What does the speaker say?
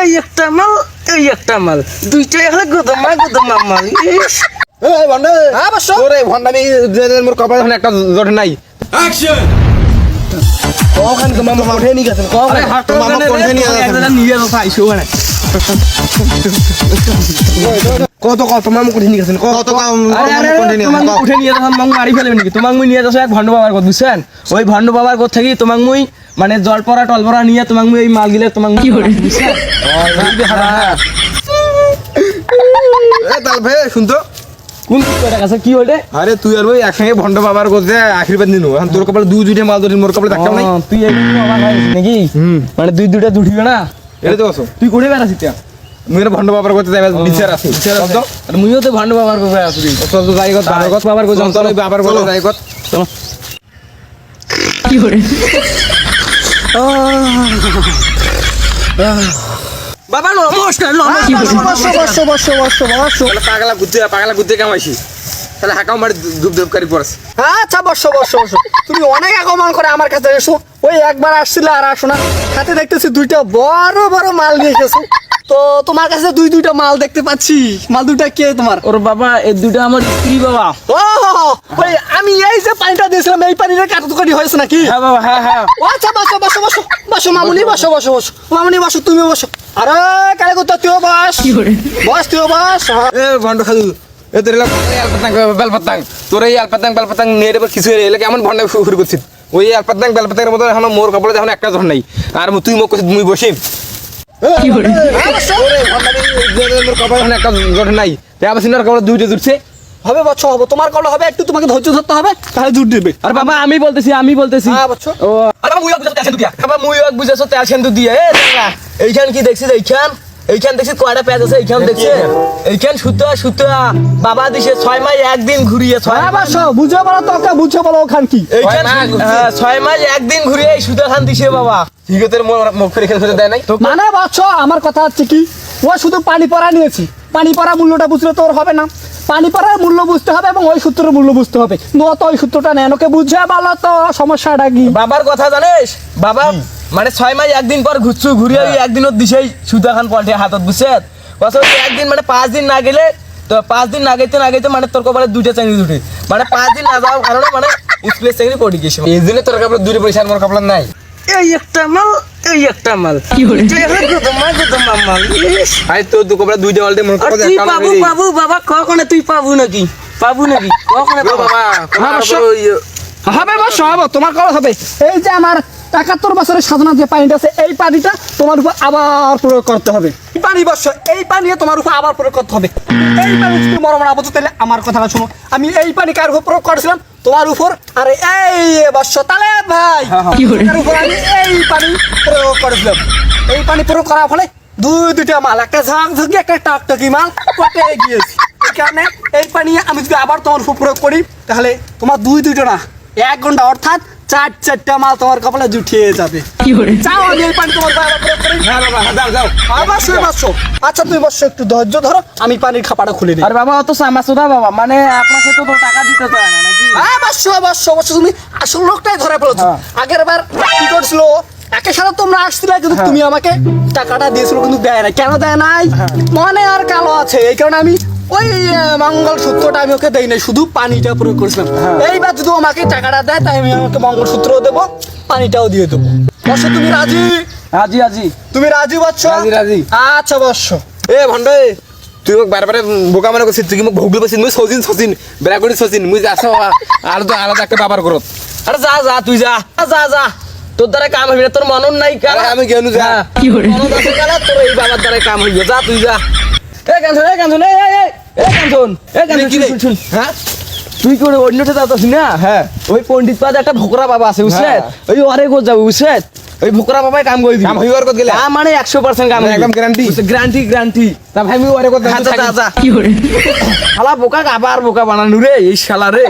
এই একটা মাল দুইটাই হলে গোদমা মাল। এই ভন্ডা হ্যাঁ বস ওরে ভন্ডামি মোর কপালে এখন একটা জট নাই। কখন তোমার মামা উঠে নিয়ে গেছেন কখন মামা কোনখানে নিয়ে গেছেন? একদম নিয়ে যাবো পাইছো মানে কত মামা কোনখানে নিয়ে গেছেন? কত তোমাকে উঠে নিয়ে যাচ্ছ মামু মারি ফেলবে নাকি? তোমাকে মুই নিয়ে যাচ্ছ এক ভণ্ড বাবার কথা বুঝছেন? ওই ভণ্ড বাবার কথা থাকি তোমাকে মুই মানে জল পড়া টল পড়া নিয়ে তোমাকে মুই এই মাল গিলে তোমাকে কি করে বুঝছেন? তাল ভাই শুনতো কোন কথা কাছে কি ওটা? আরে তুই আর ওই একসঙ্গে ভন্ড বাবার কাছে আশীর্বাদ নিনু এখন তোর কপালে দুইটা মাল ধরি মোর কপালে ধাক্কা নাই। তুই একটু অবাক হয়েছিস নাকি? মানে দুইটা দুঠিবে না এটা তো বসো তুই করে বেড়াছিস তা মুই ভন্ড বাবার কাছে যাই বিচার আছে আর মুইও তো ভণ্ড বাবার কথা আসবি চল তো যাই কত বাবার কাছে বাবার কথা চল বাবার কাছে যাই কত চলো কি করে বাবা নমস্কার তাহলে পাগলা গুদ্দে কামাইছি তাহলে হাকাও মারি ধূপ কারি পড়ছে। আচ্ছা বসো তুমি অনেক আগমন করে আমার কাছে এসো। ওই একবার আসছিলে আর আসো না। হাতে দেখতেছি দুইটা বড় বড় মাল নিয়ে এসেছো। তো তোমার কাছে দুইটা মাল দেখতে পাচ্ছি। মাল দুইটা কে তোমার? ওর বাবা এই দুটো আমার স্ত্রী বাবা। ও ওই আমি এই যে পানিটা দিয়েছিলাম এই পানিটা কাটাতুকাটি হয়েছে নাকি? হ্যাঁ বাবা হ্যাঁ ও আচ্ছা বসো মামুনি বসো মামুনি বসো তুমি বসো। আরে কালে কোথা তুইও বস কি করে তুইও বস। এ ভন্ড খাদু এ তোর বেলপাতাং তোর এই বেলপাতাং নিয়ে এবার কিছু এলে কেমন ভন্ডা শুরু করছিস? ওই বেলপাতাংয়ের মতো এখন মোর কপালে এখন একটা ঝড় নাই আর তুই মোক করছিস মুই বসিম কি করে মোর কপালে এখন একটা ঝড় নাই তাই আবার সিনার কপালে দুইটা জুটছে হবে বচ্চ হবে তোমার কল হবে একটু তোমাকে ধৈর্য ধরতে হবে তাহলে জুট দিবে। আর বাবা আমি বলতেছি হ্যাঁ বচ্চ ও আরে মুই বুঝাতে আছেন দিয়া বাবা মুই বুঝাছো তে আছেন তো দিয়া এ দাঁড়া এইখান কি দেখছিস এইখান দেখছিস কয়টা পেঁয়াজ আছে এইখান দেখছিস এইখান সুতা বাবা দিছে 6 মাস একদিন ঘুরিয়ে 6 মাস বুঝে বলো তোকে বুঝে বলো ওখান কি এইখান 6 মাস একদিন ঘুরিয়ে এই সুতা খান দিছে বাবা ঠিক আছে মুখ ফেরে খেলে দেয় নাই মানে বচ্চ আমার কথা হচ্ছে কি ও শুধু পানি পড়া নিয়েছি পানি পড়া মূল্যটা বুঝলে তোর হবে না পানি পড়ার মূল্য বুঝতে হবে এবং ওই সূত্রের মূল্য বুঝতে হবে নত ওই সূত্রটা নেন ওকে বুঝে বলো তো সমস্যাটা কি বাবার কথা জানিস বাবা মানে 6 মাস একদিন পর ঘুরিয়ে ওই একদিনও দিছেই সুতা খান পল্টে হাতত বুঝছেন কথা একদিন মানে 5 দিন না গেলে তো 5 দিন না গাইতে মানে তোর কপালে দুইটা চাকরি দুটি মানে 5 দিন না যাওয়ার কারণে মানে স্প্লেস চাকরি পড়ে গেছে এই জন্য তোর কপালে দুইটা পয়সা মোর কপালে নাই এই একটা মাল কি করে গোদমা মাল আই তো তুই কপালে দুইটা মাল দে মোর আর কপালে তুই একটা পাবু বাবা কখনো তুই পাবু নাকি কখনো বাবা হবে বস হবে তোমার কল হবে এই যে আমার 71 বছরের সাধনা যে পানিটা আছে এই পানিটা তোমার উপর আবার প্রয়োগ করতে হবে এই পানি বস এই পানি তোমার উপর আবার প্রয়োগ করতে হবে এই পানি যদি মরম না বুঝো তাহলে আমার কথাটা শোনো আমি এই পানি কার উপর প্রয়োগ করেছিলাম তোমার উপর আরে এই বস তাহলে ভাই কি করে তার উপর আমি এই পানি প্রয়োগ করেছিলাম এই পানি প্রয়োগ করার ফলে দুইটা মাল একটা ঝাঁকঝাঁকি একটা টকটকি মাল পটে গিয়েছে এই কারণে এই পানি আমি যদি আবার তোমার উপর প্রয়োগ করি তাহলে তোমার দুইটা না 1 ঘন্টা অর্থাৎ 4টা মাল তোমার কপালে জুটিয়ে যাবে কি করে যাও আমি এই পানি তোমার গায়ে প্রয়োগ করি হ্যাঁ বাবা যাও অবশ্যই বসো আচ্ছা তুমি বসো একটু ধৈর্য ধরো আমি পানির খাপাটা খুলে দিই আর বাবা অত সামাসুদা বাবা মানে আপনাকে তো টাকা দিতে চায় না নাকি হ্যাঁ বসো তুমি আসল লোকটাই ধরে ফেলেছো আগের বার কি করছিল একের সাথে তোমরা আসছিলে কিন্তু তুমি আমাকে টাকাটা দিয়েছিল কিন্তু দেয় না কেন দেয় নাই মনে আর কালো আছে এই কারণে আমি ওই মঙ্গল সূত্রটা আমি ওকে দেই নাই শুধু পানিটা প্রয়োগ করেছিলাম এইবার যদি আমাকে টাকাটা দেয় তাই আমি আমাকে মঙ্গল সূত্রও দেবো পানিটাও দিয়ে দেবো বসো তুমি রাজি আজি তুমি রাজি বসছো রাজি আচ্ছা বসো এ ভন্ড তুই মোক বারে বোকা মানে করছিস তুই মোক ভোগলি পাচ্ছিস মুই সচিন বেড়া করে সচিন মুই আসো আর তো আলাদা একটা বাবার ঘরত আরে যা তুই যা তোর দ্বারা কাম হইবে না তোর মনন নাই কালা আমি কেন যা কি করে মনন আছে কালা তোর এই বাবার দ্বারা কাম হইবে যা তুই যা এ কাঞ্চন শুন হ্যাঁ তুই কি অন্যটা যাচ্ছিস না হ্যাঁ ওই পণ্ডিত পাদে একটা ভোকরা বাবা আছে বুঝছেন ওই অরে গোজ যাবে বুঝছেন ওই ভোকরা বাবাই কাম করে দিবে কাম হইবার কত গেলে মানে 100% কাম একদম গ্যারান্টি তা ভাই আমি ওরে কথা কি করে শালা বোকা আবার বোকা বানানু রে এই শালা রে